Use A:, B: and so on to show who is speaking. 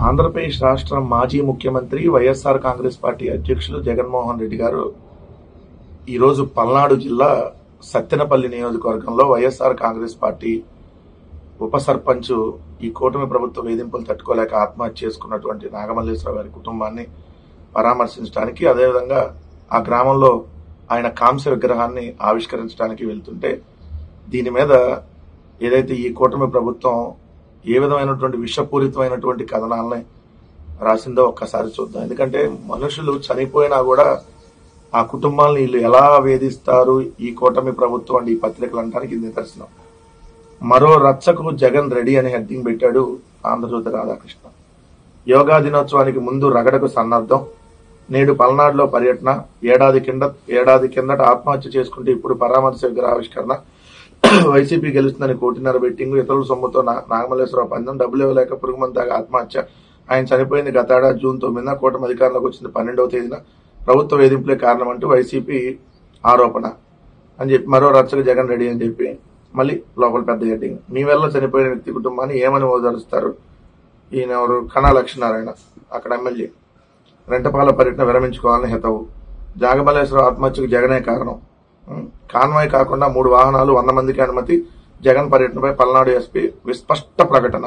A: ఆంధ్రప్రదేశ్ రాష్ట్ర మాజీ ముఖ్యమంత్రి వైఎస్ఆర్ కాంగ్రెస్ పార్టీ అధ్యక్షులు జగన్మోహన్ రెడ్డి గారు ఈరోజు పల్నాడు జిల్లా సత్తెనపల్లి నియోజకవర్గంలో వైఎస్ఆర్ కాంగ్రెస్ పార్టీ ఉప సర్పంచ్ ఈ కూటమి ప్రభుత్వ వేధింపులు తట్టుకోలేక ఆత్మహత్య చేసుకున్నటువంటి నాగమల్లేశ్వరరావు గారి కుటుంబాన్ని పరామర్శించడానికి, అదేవిధంగా ఆ గ్రామంలో ఆయన కాంస్య విగ్రహాన్ని ఆవిష్కరించడానికి వెళ్తుంటే దీని మీద ఏదైతే ఈ కూటమి ప్రభుత్వం ఏ విధమైనటువంటి విషపూరితమైనటువంటి కథనాలని రాసిందో ఒక్కసారి చూద్దాం. ఎందుకంటే మనుషులు చనిపోయినా కూడా ఆ కుటుంబాలను వీళ్ళు ఎలా వేధిస్తారు ఈ కూటమి ప్రభుత్వం అంటే ఈ పత్రికలు అనడానికి ఇది నిదర్శనం. మరో రచ్చకు జగన్ రెడీ అని హెడ్డింగ్ పెట్టాడు ఆంధ్రజ్యోతి రాధాకృష్ణ. యోగా దినోత్సవానికి ముందు రగడకు సన్నద్ధం, నేడు పల్నాడులో పర్యటన, ఏడాది కిందట ఆత్మహత్య చేసుకుంటే ఇప్పుడు పరామర్శ విగ్రహావిష్కరణ, వైసీపీ గెలుస్తుందని 1.5 బెట్టింగ్, ఇతరుల సొమ్ముతో నాగమల్లేశ్వరరావు పందెం, డబ్బులు ఇవ్వలేక పురుగుమంది తాగా ఆత్మహత్య, ఆయన చనిపోయింది గత ఏడాది జూన్ 9న, కూటమి అధికారంలోకి వచ్చింది 12వ తేదీన, ప్రభుత్వ వేధింపులే కారణం అంటూ వైసీపీ ఆరోపణ అని చెప్పి మరో రచ్చకు జగన్ రెడీ అని చెప్పి మళ్ళీ లోపల పెద్ద హెడ్డింగ్. మీ వల్ల చనిపోయిన వ్యక్తి కుటుంబాన్ని ఏమని ఓదారుస్తారు? ఈయన ఎవరు? కణా లక్ష్మీనారాయణ, అక్కడ ఎమ్మెల్యే. రెంటపాల పర్యటన విరమించుకోవాలని హితవు, నాగమల్లేశ్వరరావు ఆత్మహత్యకు జగనే కారణం, కాన్వాయ్ కాకుండా 3 వాహనాలు 100 మందికి అనుమతి, జగన్ పర్యటనపై పల్నాడు ఎస్పీ విస్పష్ట ప్రకటన.